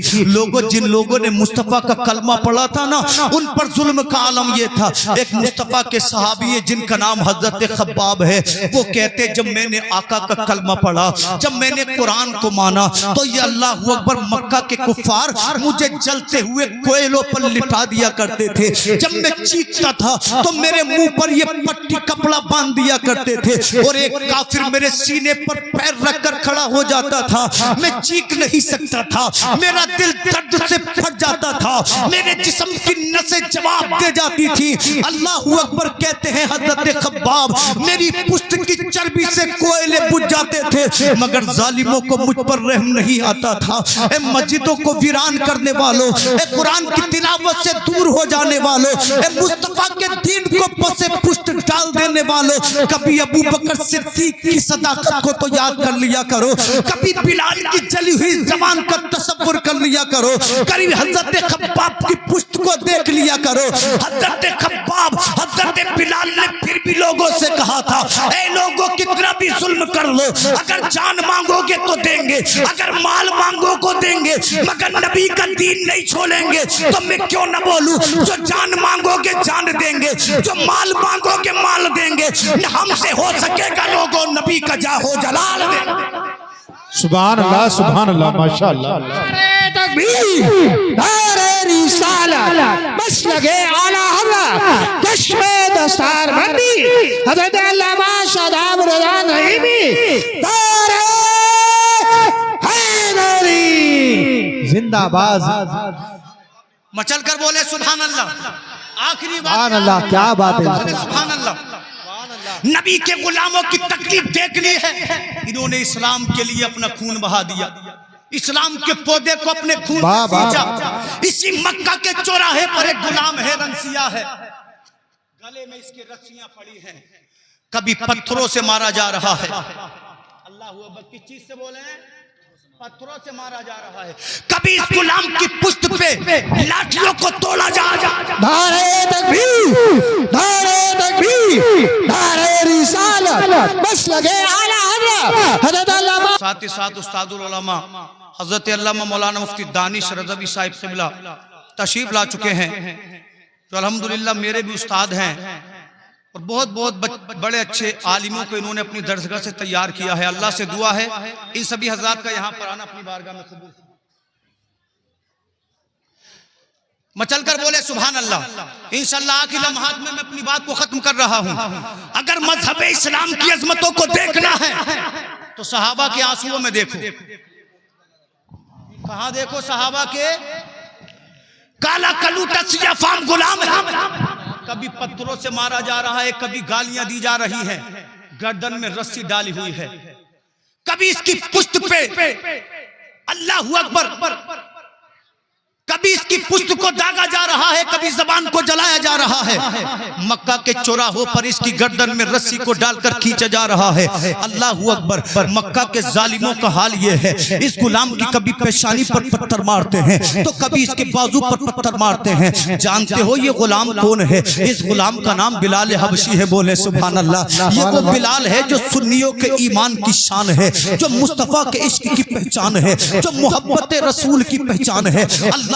جن لوگوں نے مصطفیٰ کا کلمہ پڑھا تھا نا، ان پر ظلم کا عالم یہ تھا۔ ایک مصطفیٰ کے صحابی ہے جن کا نام حضرت خباب ہے، وہ کہتے جب میں نے آقا کا کلمہ پڑھا، جب میں نے قرآن کو مانا تو یہ اللہ اکبر مکہ کے کفار مجھے جلتے ہوئے کوئلوں پر لٹا دیا کرتے تھے۔ جب میں چیختا تھا تو میرے منہ پر یہ پٹی کپڑا باندھ دیا کرتے تھے اور ایک کافر میرے سینے پر پیر رکھ کر کھڑا ہو جاتا تھا۔ میں چیخ نہیں سکتا تھا، میرا دل درد سے پھٹ جاتا تھا، میرے جسم کی نسیں جواب دے جاتی تھی۔ اللہ اکبر کہتے ہیں حضرت خباب میری پشت کی چربی سے کوئلے بجھ جاتے تھے، مگر ظالموں کو مجھ پر رحم نہیں آتا تھا۔ اے مسجدوں کو ویران کرنے والوں، اے قرآن کی تلاوت سے دور ہو جانے والوں، اے مصطفیٰ کے دین کو پس پشت ڈال دینے والوں، کبھی ابو بکر صدیق کی صداقت کو تو یاد کر لیا کرو، کبھی بلال کی جلی ہوئی زبان کا تصور کر لیا کرو، کبھی حضرت خباب کی پشت کو دیکھ لیا کرو۔ حضرت خباب، حضرت بلال نے پھر بھی لوگوں سے کہا تھا اے لوگوں کتنا بھی ظلم کر لو، اگر جان مانگو گے تو دیں گے، اگر مال مانگو کو دیں گے، مگر نبی کا دین نہیں چھوڑیں گے۔ تو میں کیوں نہ بولوں، جو جان مانگو گے جان دیں گے، جو مال مانگو گے مال دیں گے، نہ ہم سے ہو سکے گا لوگوں نبی کا جاہو جلال دیں گے۔ سبحان اللہ، ماشاءاللہ۔ نعرہ تکبیر، نعرہ رسالت، مسلک اعلی حضرت، کشف دستار بندی حضرت علامہ شاداب رضا نعیمی، نعرہ حیدری زندہ باد۔ مچل کر بولے سبحان اللہ۔ آخری بات سبحان اللہ، کیا بات ہے، سبحان اللہ۔ نبی کے غلاموں کی تکلیف دیکھ لی ہے، انہوں نے اسلام کے لیے اپنا خون بہا دیا، اسلام کے پودے کو اپنے خون سے سینچا۔ اسی مکہ کے چوراہے پر ایک غلام ہے، رنگ سیاہ ہے، گلے میں اس کے رسیاں پڑی ہیں، کبھی پتھروں سے مارا جا رہا ہے۔ اللہ اکبر، کس چیز سے بولے ہیں؟ پتھروں سے مارا جا رہا ہے، کبھی اس غلام کی پشت پہ لاٹھیوں کو توڑا جا رہا ہے۔ نعرہ تکبیر، نعرہ تکبیر، نعرہ رسالت، مسلک اعلی حضرت حضرت علامہ ساتھ ہی ساتھ استاد العلماء حضرت علامہ مولانا مفتی دانش رضوی صاحب قبلہ تشریف لا چکے ہیں، جو الحمدللہ میرے بھی استاد ہیں اور بہت بہت بڑے اچھے عالموں کو انہوں نے اپنی درسگاہ سے تیار کیا ہے۔ اللہ سے دعا ہے ان سبھی حضرات کا یہاں پر آنا اپنی بارگاہ میں قبول۔ مچل کر بولے سبحان اللہ۔ انشاءاللہ آخری لمحات میں اپنی بات کو ختم کر رہا ہوں۔ اگر مذہب اسلام کی عظمتوں کو دیکھنا ہے تو صحابہ کے آنسوؤں میں دیکھو۔ کہاں دیکھو صحابہ کے؟ کالا کلوٹا سیاہ فام غلام ہے، کبھی پتھروں سے مارا جا رہا ہے، کبھی گالیاں دی جا رہی ہیں، گردن میں رسی ڈالی ہوئی ہے، کبھی اس کی پشت پہ اللہ اکبر، کبھی اس کی پشت کو داغا جا رہا ہے، کبھی زبان کو جلایا جا رہا ہے، مکہ کے چوراہوں پر اس کی گردن میں رسی کو ڈال کر کھینچا جا رہا ہے۔ اللہ اکبر، مکہ کے ظالموں کا حال یہ ہے، اس غلام کی کبھی پیشانی پر پتھر مارتے ہیں تو کبھی اس کے بازو پر پتھر مارتے ہیں۔ جانتے ہو یہ غلام کون ہے؟ اس غلام کا نام بلال حبشی ہے، بولے سبحان اللہ۔ یہ وہ بلال ہے جو سنیوں کے ایمان کی شان ہے، جو مصطفیٰ کے عشق کی پہچان ہے، جو محبت رسول کی پہچان ہے۔ اللہ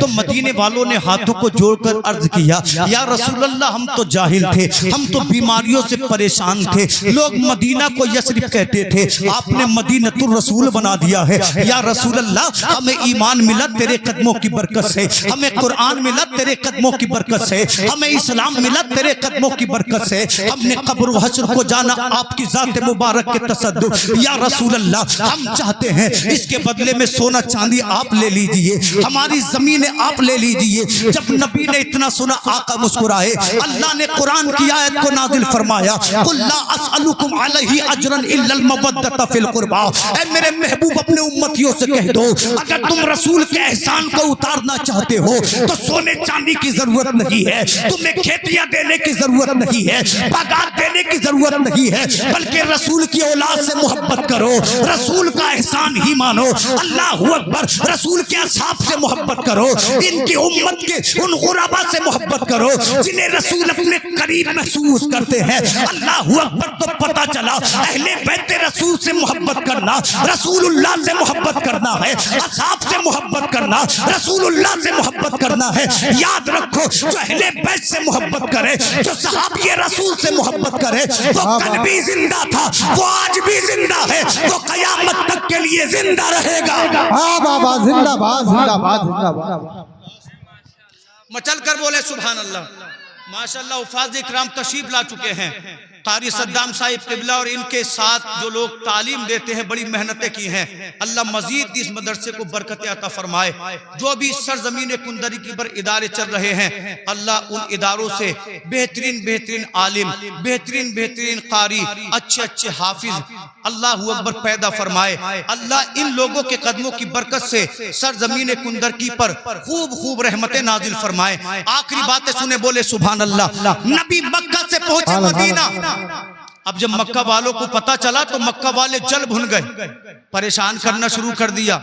تو مدینے والوں نے ہاتھوں کو جوڑ کر عرض کیا یا رسول اللہ ہم تو جاہل تھے، ہم تو بیماریوں سے پریشان تھے، لوگ مدینہ کو یثرب کہتے تھے، آپ نے مدینۃ الرسول بنا دیا ہے۔ یا رسول اللہ ہمیں ایمان ملا تیرے قدموں کی برکت سے، ہمیں قرآن ملا تیرے قدموں کی برکت سے، ہمیں اسلام ملا تیرے قدموں کی برکت سے، ہم نے قبر و حشر کو جانا آپ کی ذات مبارک کے تصدق۔ یا رسول اللہ ہم چاہتے ہیں اس کے بدلے میں سونا چاندی آپ لے لیجئے، ہماری زمینیں آپ لے لیجئے۔ جب نبی نے اتنا سنا آقا مسکرائے، اللہ نے قرآن کی آیت کو نازل فرمایا قُلْ لَا أَسْأَلُكُمْ عَلَيْهِ أَجْرًا إِلَّا الْمَوَدَّةَ فِي الْقُرْبَى۔ اے میرے محبوب اپنے امتیوں سے کہہ دو اگر تم رسول کے احسان کو اتارنا چاہتے ہو تو سونے چاندی کی ضرورت نہیں ہے، تمہیں کھیتیاں دینے کی ضرورت نہیں ہے، باغات دینے کی ضرورت نہیں ہے، بلکہ رسول کی اولاد سے محبت کرو، رسول کا احسان ہی مانو۔ اللہ اکبر۔ رسول کے اصحاب سے محبت کرو، ان کی امت کے ان غربا سے محبت کرو جنہیں رسول اپنے قریب محسوس کرتے ہیں۔ اللہ اکبر۔ تو پتہ چلا اہل بیت رسول سے محبت کرنا رسول اللہ سے محبت کرنا ہے، اصحاب سے محبت کرنا رسول اللہ سے محبت کرنا ہے۔ یاد رکھو جو اہل بیت سے محبت کرے، جو صحابی رسول سے محبت کرے، وہ کل بھی زندہ تھا، وہ آج بھی زندہ ہے، وہ قیامت تک کے لیے زندہ رہے گا۔ ہاں بابا زندہ باد زندہ باد زندہ باد۔ مچل کر بولے سبحان اللہ۔ ماشاءاللہ حفاظ اکرام تشریف لا چکے ہیں، قاری صدام صاحب قبلہ اور ان کے ساتھ جو لوگ تعلیم دیتے ہیں بڑی محنتیں کی ہیں، اللہ مزید اس مدرسے کو برکت عطا فرمائے۔ جو بھی سرزمین کندری کی بر ادارے چل رہے ہیں، اللہ ان اداروں سے بہترین عالم، بہترین قاری، اچھے حافظ اللہ اکبر پیدا فرمائے۔ اللہ ان لوگوں کے قدموں کی برکت سے سرزمین کندرکی پر خوب رحمتیں نازل فرمائے۔ آخری باتیں سنے بولے سبحان اللہ۔ نبی مکہ سے پہنچے مدینہ، اب جب مکہ والوں کو پتہ چلا تو مکہ والے جل بھن گئے، پریشان کرنا شروع کر دیا۔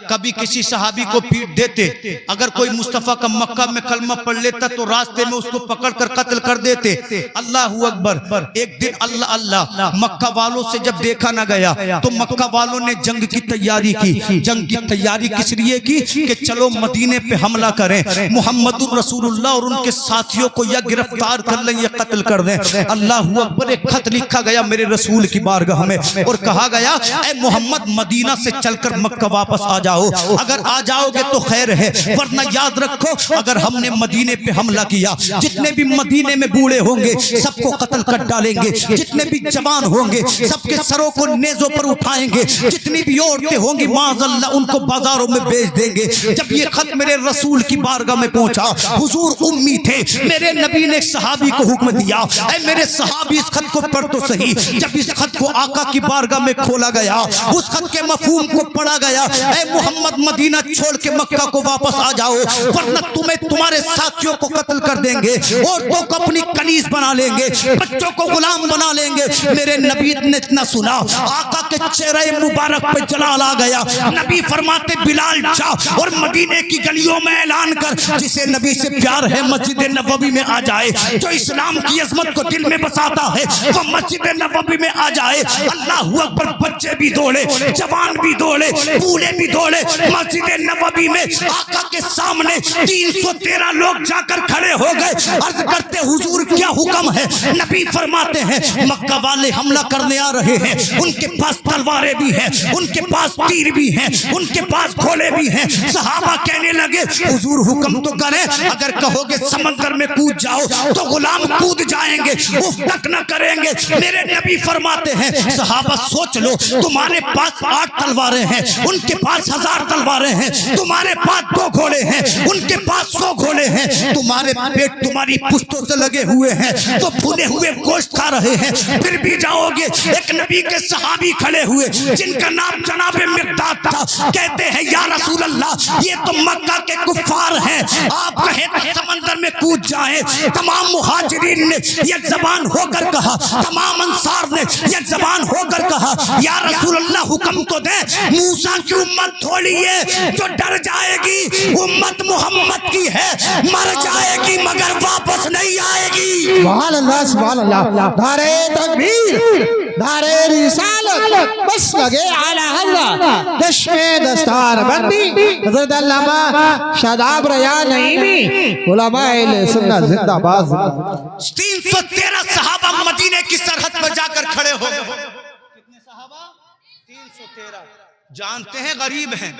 کبھی کسی صحابی کو پیٹ دیتے، اگر کوئی مصطفیٰ کا مکہ میں کلمہ پڑھ لیتا تو راستے میں اس کو پکڑ کر قتل کر دیتے۔ اللہ اکبر۔ ایک دن اللہ مکہ والوں سے جب دیکھا نہ گیا تو مکہ والوں نے جنگ کی تیاری کی۔ جنگ کی تیاری کس لیے کی کہ چلو مدینے پہ حملہ کریں، محمد الرسول اللہ اور ان کے ساتھیوں کو یا گرفتار کر لیں یا قتل کر دیں۔ اللہ اکبر۔ ایک خط لکھا گیا میرے رسول کی بارگاہ میں اور کہا گیا اے محمد مدینہ سے چل کر مکہ واپس آ جاؤ، اگر آ جاؤ گے تو خیر ہے، ورنہ یاد رکھو اگر ہم نے مدینے پہ حملہ کیا جتنے بھی مدینے میں بوڑھے ہوں گے سب کو قتل کر ڈالیں گے، جتنے بھی جوان ہوں گے سب کے سروں کو نیزوں پر اٹھائیں گے، جتنی بھی عورتیں ہوں گی معاذ اللہ ان کو بازاروں میں بیچ دیں گے۔ جب یہ خط میرے رسول کی بارگاہ میں پہنچا، حضور امی تھے، میرے نبی نے صحابی کو حکم دیا اے میرے صحابی اس خط کو پڑھ تو صحیح۔ جب اس خط کو آقا کی بارگاہ میں کھولا گیا، اس خط کے مفہوم کو پڑھا گیا اے محمد مدینہ چھوڑ کے مکہ کو واپس آ جاؤ ورنہ تمہیں تمہارے ساتھیوں کو قتل کر دیں گے، عورتوں کو اپنی کنیز بنا لیں گے، بچوں کو غلام بنا لیں گے۔ میرے نبی نے اتنا سنا آقا کے چہرے مبارک پہ جلال آ گیا۔ نبی فرماتے بلال جا اور مدینے کی گلیوں میں اعلان کر جسے نبی سے پیار ہے مسجد نبوی میں آ جائے، جو اسلام کی عظمت کو دل میں بساتا ہے وہ مسجد نبوی میں آ جائے۔ اللہ اکبر۔ بچے بھی دوڑے، جوان بھی دوڑے، بوڑھے بھی دوڑے۔ مسجد نبوی میں آقا کے سامنے 313 لوگ جا کر کھڑے ہو گئے، عرض کرتے حضور کیا حکم ہے؟ نبی فرماتے ہیں مکہ والے حملہ کرنے آ رہے ہیں، ان کے پاس تلواریں بھی ہیں، ان کے پاس تیر بھی ہیں، ان کے پاس گھوڑے بھی ہیں۔ صحابہ کہنے لگے حضور حکم تو کریں، اگر کہو گے سمندر میں کود جاؤ تو غلام کود جائیں گے، اف تک نہ کریں گے۔ میرے نبی فرماتے ہیں صحابہ سوچ لو تمہارے پاس 8 تلواریں ہیں، ان کے پاس 1000 تلواریں ہیں، تمہارے پاس 2 گھوڑے ہیں، ان کے پاس 100 گھوڑے ہیں، تمہارے پیٹ تمہاری پشتوں سے لگے ہوئے ہیں تو بھنے ہوئے گوشت کھا رہے ہیں، پھر بھی جاؤ گے۔ ایک نبی کے صحابی کھڑے ہوئے جن کا نام جناب مقداد تھا، کہتے ہیں یا رسول اللہ یہ تو مکہ کے کفار ہیں، آپ کہیں تو سمندر میں کود جائیں۔ تمام مہاجرین نے یک زبان ہو کر کہا، تمام انصار نے یک زبان ہو کر کہا یا رسول اللہ حکم تو دے، موسیٰ کی امت تھوڑی ہے جو ڈر جائے گی، امت محمد کی ہے مر جائے گی مگر واپس نہیں آئے گی۔ سبحان اللہ سبحان اللہ، نعرہ تکبیر۔ نعرہ رسالت مسلک اعلی حضرت چشم دستار بندی حضرت علامہ شاداب ریاض نعیمی علماء اہل سنت زندہ باد زندہ باد 313 صحابہ مدینے کی سرحد پر جا کر کھڑے ہو گئے. کتنے صحابہ؟ 313. جانتے ہیں غریب ہیں,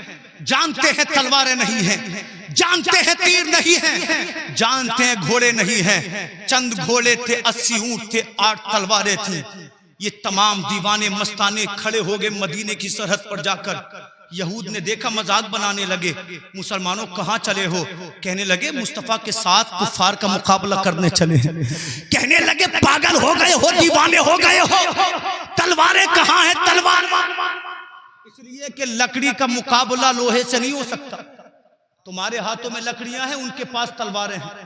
جانتے ہیں تلواریں نہیں ہیں, جانتے ہیں تیر نہیں ہیں, جانتے ہیں گھوڑے نہیں ہیں, چند گھوڑے تھے, 80 اونٹ تھے, 8 تلواریں تھیں. یہ تمام دیوانے مستانے کھڑے ہو گئے مدینے کی سرحد پر جا کر. یہود نے دیکھا, مذاق بنانے لگے, مسلمانوں کہاں چلے ہو؟ کہنے لگے مصطفیٰ کے ساتھ کفار کا مقابلہ کرنے چلے ہیں. کہنے لگے پاگل ہو گئے ہو, دیوانے ہو گئے ہو, تلواریں کہاں ہیں تلوار؟ اس لیے کہ لکڑی کا مقابلہ لوہے سے نہیں ہو سکتا. تمہارے ہاتھوں میں لکڑیاں ہیں, ان کے پاس تلواریں ہیں.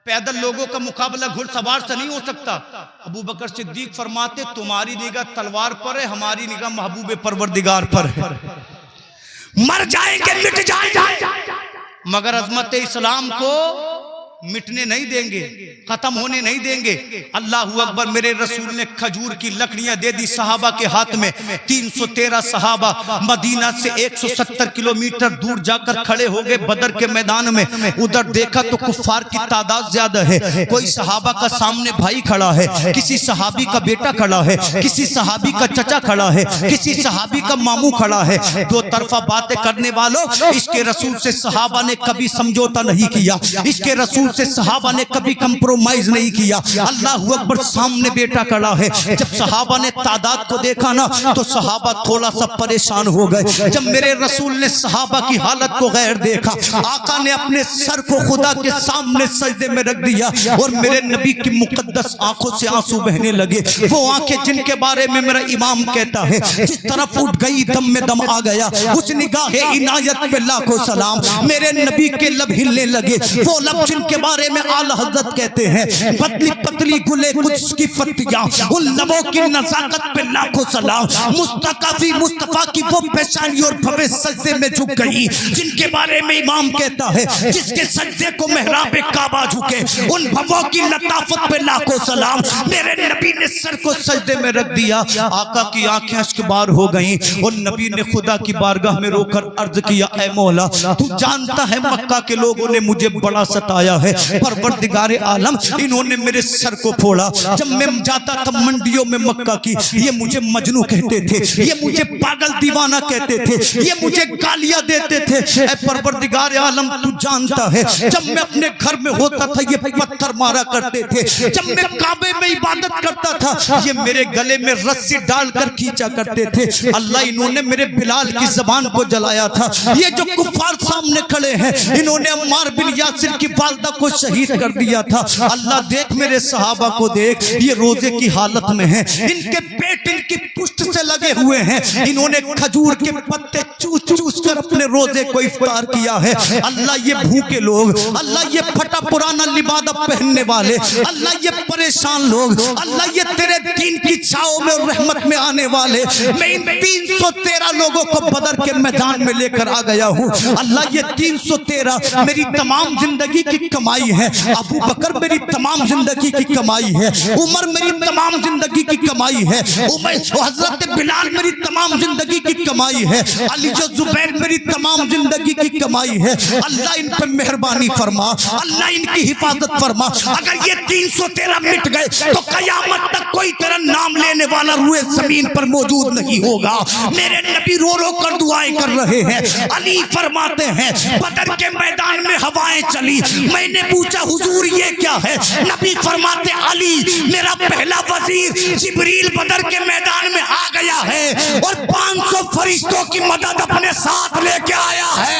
پیدل لوگوں کا مقابلہ گھڑ سوار سے نہیں ہو سکتا. ابو بکر صدیق فرماتے تمہاری نگاہ تلوار پر ہے, ہماری نگاہ محبوب پروردگار پر ہے. مر جائیں گے, مٹ جائیں گے, مگر عظمت اسلام کو مٹنے نہیں دیں گے, ختم ہونے نہیں دیں گے. اللہ اکبر. میرے رسول نے کھجور کی لکڑیاں دے دی صحابہ کے ہاتھ میں. 313 صحابہ مدینہ سے 170 کلومیٹر دور جا کر کھڑے ہو گئے بدر کے میدان میں. ادھر دیکھا تو کفار کی تعداد زیادہ ہے. کوئی صحابہ کا سامنے بھائی کھڑا ہے, کسی صحابی کا بیٹا کھڑا ہے, کسی صحابی کا چچا کھڑا ہے, کسی صحابی کا ماموں کھڑا ہے. دو طرفہ باتیں کرنے والوں, اس کے رسول سے صحابہ نے کبھی سمجھوتا نہیں کیا, اس کے رسول سے صحابہ نے کبھی کمپرومائز نہیں کیا. اللہ اکبر. سامنے بیٹا کھڑا ہے. جب صحابہ نے تعداد کو دیکھا نا تو صحابہ تھوڑا سا پریشان ہو گئے. جب میرے رسول نے صحابہ کی حالت کو غیر دیکھا, آقا نے اپنے سر کو خدا کے سامنے سجدے میں رکھ دیا اور میرے نبی کی مقدس آنکھوں سے آنسو بہنے لگے. وہ آنکھیں جن کے بارے میں میرا امام کہتا ہے جس طرف اٹھ گئی دم میں دم آ گیا, اس نگاہ عنایت پہ لاکھوں سلام. میرے نبی کے لب ہلنے لگے, وہ لب جن کے بارے میں اعلی حضرت کہتے ہیں پتلی پتلی گلے قدس کی پتیاں, ان لبوں کی نزاکت پہ لاکھوں سلام. مصطفیٰ کی وہ پیشانی اور بھوے سجدے میں جھک گئی جن کے بارے میں امام کہتا ہے جس کے سجدے کو محراب کعبہ جھکے, ان بھووں کی لطافت پہ لاکھوں سلام. میرے نبی نے سر کو سجدے میں رکھ دیا. آقا کی آنکھیں اشک بار ہو گئیں اور نبی نے خدا کی بارگاہ میں رو کر عرض کیا, اے مولا تو جانتا ہے مکہ کے لوگوں نے مجھے بڑا ستایا ہے, پروردگار عالم انہوں نے میرے سر کو پھوڑا. جب میں جاتا تھا منڈیوں میں مکہ کی, یہ مجھے مجنوں کہتے تھے, یہ مجھے پاگل دیوانہ کہتے تھے, یہ مجھے گالیاں دیتے تھے. اے پروردگار عالم تو جانتا ہے جب میں اپنے گھر میں ہوتا تھا یہ پتھر مارا کرتے تھے, جب میں کعبے میں عبادت کرتا تھا یہ میرے گلے میں رسی ڈال کر کھینچا کرتے تھے. اللہ انہوں نے میرے بلال کی زبان کو جلایا تھا. یہ جو کفار سامنے کھڑے ہیں انہوں نے عمار بن یاسر کی والدہ کو شہید کر دیا تھا. اللہ دیکھ میرے صحابہ کو دیکھ, یہ روزے کی حالت میں ہیں, ان کے پیٹ ان کی پشت سے لگے ہوئے ہیں, انہوں نے کھجور کے پتے چوس چوس کر اپنے روزے کو افطار کیا ہے. اللہ یہ بھوکے لوگ, اللہ یہ پھٹا پرانا لبادہ پہننے والے, اللہ یہ پریشان لوگ, اللہ یہ تیرے دین کی چھاؤں میں اور رحمت میں آنے والے, میں ان 313 لوگوں کو بدر کے میدان میں لے کر آ گیا ہوں. اللہ یہ 313 میری تمام زندگی کی کمائی ہے, ابو بکر میری تمام زندگی کی کمائی ہے, عمر میری تمام زندگی کی کمائی ہے, حضرت بلال میری تمام زندگی کی کمائی ہے, علی جو زبیر میری تمام زندگی کی کمائی ہے. اللہ ان پر مہربانی فرما, اللہ ان کی حفاظت فرما. اگر یہ 313 مٹ گئے تو قیامت تک کوئی تیرا نام لینے والا روئے زمین پر موجود نہیں ہوگا. میرے نبی رو رو کر دعائیں کر رہے ہیں. علی فرماتے ہیں بدر کے میدان میں ہوائیں چلی, میں نے پوچھا حضور یہ کیا ہے؟ نبی فرماتے علی میرا پہلا وزیر جبریل بدر کے میدان میں آ گیا ہے اور 500 فرشتوں کی مدد اپنے ساتھ لے کے آیا ہے.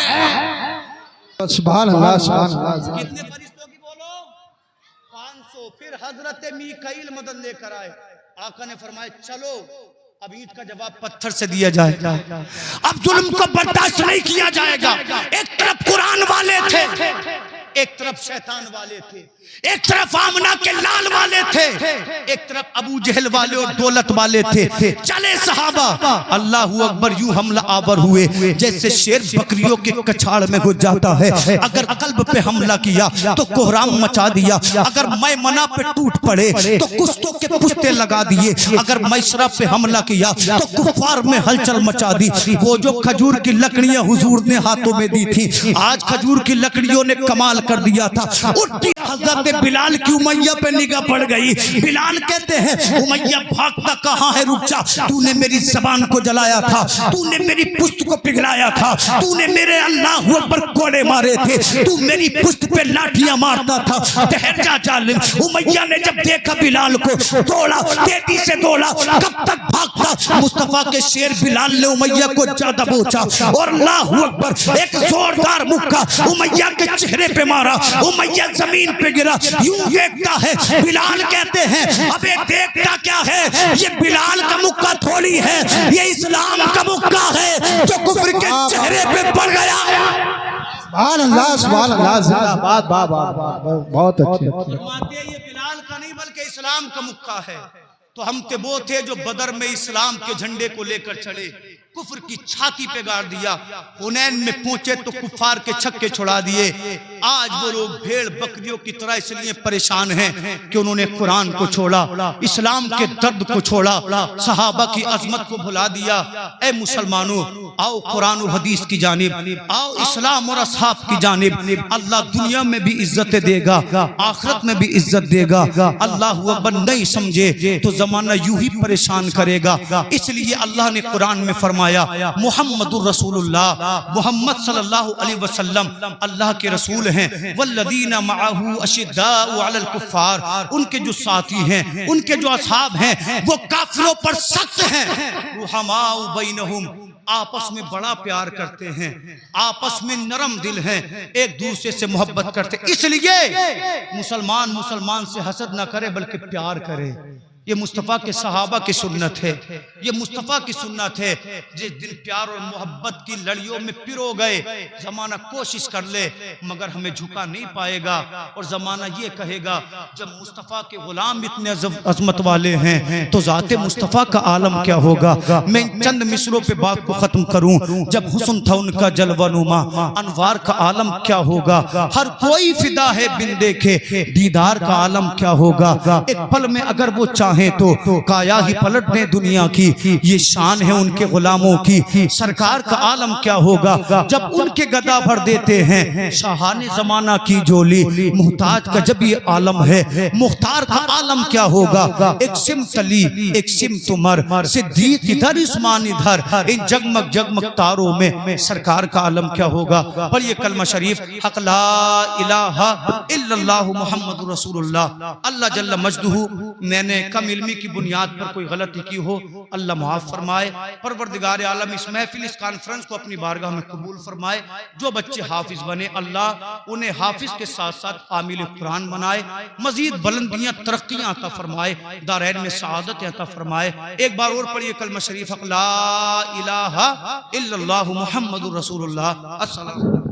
سبحان اللہ سبحان اللہ. کتنے فرشتوں کی بولو؟ 500. پھر حضرت میکائیل مدد لے کر آئے. آقا نے فرمایا چلو اب اینٹ کا جواب پتھر سے دیا جائے, اب ظلم کو برداشت نہیں کیا جائے گا. ایک طرف قرآن والے تھے, ایک طرف شیطان والے تھے، ایک طرف آمنہ کے لال والے تھے، ایک طرف ابو جہل والے اور دولت والے تھے۔ چلے صحابہ اللہ اکبر، یوں حملہ آور ہوئے جیسے شیر بکریوں کے کچھاڑ میں ہو جاتا ہے۔ اگر قلب پہ حملہ کیا تو کوہرام مچا دیا، اگر میمنہ پہ ٹوٹ پڑے تو کشتوں کے پشتے لگا دیے، اگر میسرہ پہ حملہ کیا تو کفار میں ہلچل مچا دی۔ وہ جو کھجور کی لکڑیاں حضور نے ہاتھوں میں دی تھی، آج کھجور کی لکڑیوں نے کمال کر دیا تھا۔ اٹھی حضرت بلال کی امیہ پہ نگاہ پڑ گئی۔ بلال کہتے ہیں امیہ بھاگتا کہاں ہے، رک جا، تو نے میری زبان کو جلایا تھا، تو نے میری پشت کو پگھلایا تھا، تو نے میرے اللہ اکبر کوڑے مارے تھے، تو میری پشت پہ لاٹھیاں مارتا تھا، ٹھہر جا ظالم۔ امیہ نے جب دیکھا بلال کو دوڑا، تیزی سے دوڑا، کب تک بھاگتا؟ مصطفیٰ کے شیر بلال نے امیہ کو جا دبوچا اور اللہ اکبر ایک زوردار مکہ امیہ کے چہرے پہ مارا۔ امیہ زمین پہ گرا، یوں دیکھتا ہے۔ بلال کہتے ہیں ابے دیکھتا کیا ہے، یہ بلال کا مکہ تھوڑی ہے، یہ اسلام کا مکہ ہے جو کفر کے چہرے پہ پڑ گیا۔ سبحان اللہ سبحان اللہ، زندہ باد، بہت اچھے۔ فرماتے ہیں یہ بلال کا نہیں بلکہ اسلام کا مکہ ہے۔ تو ہم تے وہ تھے جو بدر میں اسلام کے جھنڈے کو لے کر چڑھے، کفر کی چھاتی پہ گاڑ دیا، حنین میں پہنچے تو کفار کے چھکے چھڑا دیے۔ آج وہ لوگ بھیڑ بکریوں کی طرح اس لیے پریشان ہیں کہ انہوں نے قرآن کو چھوڑا، اسلام کے درد کو چھوڑا، صحابہ کی عظمت کو بھلا دیا۔ اے مسلمانوں، آؤ قرآن و حدیث کی جانب، آؤ اسلام اور اصحاب کی جانب۔ اللہ دنیا میں بھی عزت دے گا، آخرت میں بھی عزت دے گا۔ اللہ اکبر نہیں سمجھے تو زمانہ یوں ہی پریشان کرے گا۔ اس لیے اللہ نے قرآن میں فرمایا محمد الرسول اللہ، محمد صلی اللہ علیہ وسلم اللہ کے رسول ہیں۔ والذین معہ اشداء علی الکفار، ان کے جو ساتھی ہیں، ان کے جو اصحاب ہیں وہ کافروں پر سخت ہیں۔ رحماء بینہم، آپس میں بڑا پیار کرتے ہیں، آپس میں نرم دل ہیں، ایک دوسرے سے محبت کرتے ہیں۔ اس لیے مسلمان سے حسد نہ کرے بلکہ پیار کرے۔ یہ مصطفیٰ کے صحابہ کی سنت ہے، یہ مصطفیٰ کی سنت ہے۔ جس دن پیار اور محبت کی لڑیوں میں پرو گئے، زمانہ کوشش کر لے مگر ہمیں جھکا نہیں پائے گا، اور زمانہ یہ کہے گا جب مصطفیٰ کے غلام اتنے عظمت والے ہیں تو ذات مصطفیٰ کا عالم کیا ہوگا۔ میں چند مصروں پہ بات کو ختم کروں۔ جب حسن تھا ان کا جلوہ نما، انوار کا عالم کیا ہوگا۔ ہر کوئی فدا ہے بن دیکھے، دیدار کا عالم کیا ہوگا۔ ایک پل میں اگر وہ چاہیں تو کایا ہی پلٹ دیں دنیا کی، یہ شان ہے ان کے غلاموں کی۔ سرکار کا عالم کیا ہوگا جب ان کے گدا بھر دیتے ہیں شاہان زمانہ کی جولی۔ محتاج کا جب یہ عالم ہے، مختار کا عالم کیا ہوگا۔ ایک سمت علی ایک سمت عمر، صدیق ادھر عثمان ادھر، ان جگمگ جگمگ تاروں میں سرکار کا عالم کیا ہوگا۔ پر یہ کلمہ شریف حق لا الہ الا اللہ محمد رسول اللہ۔ اللہ جل مجدہ، میں نے کم علمی کی بنیاد پر کوئی غلطی کی ہو اللہ معاف فرمائے۔ پروردگار عالم اس محفل اس کانفرنس کو اپنی بارگاہ میں قبول فرمائے۔ جو بچے حافظ بنے اللہ انہیں حافظ کے ساتھ ساتھ عامل قرآن بنائے، مزید بلندیاں ترقیاں عطا فرمائے، دارین میں سعادت عطا فرمائے۔ ایک بار اور پڑھیے کلمہ شریف حق لا الہ الا اللہ محمد رسول اللہ۔ السلام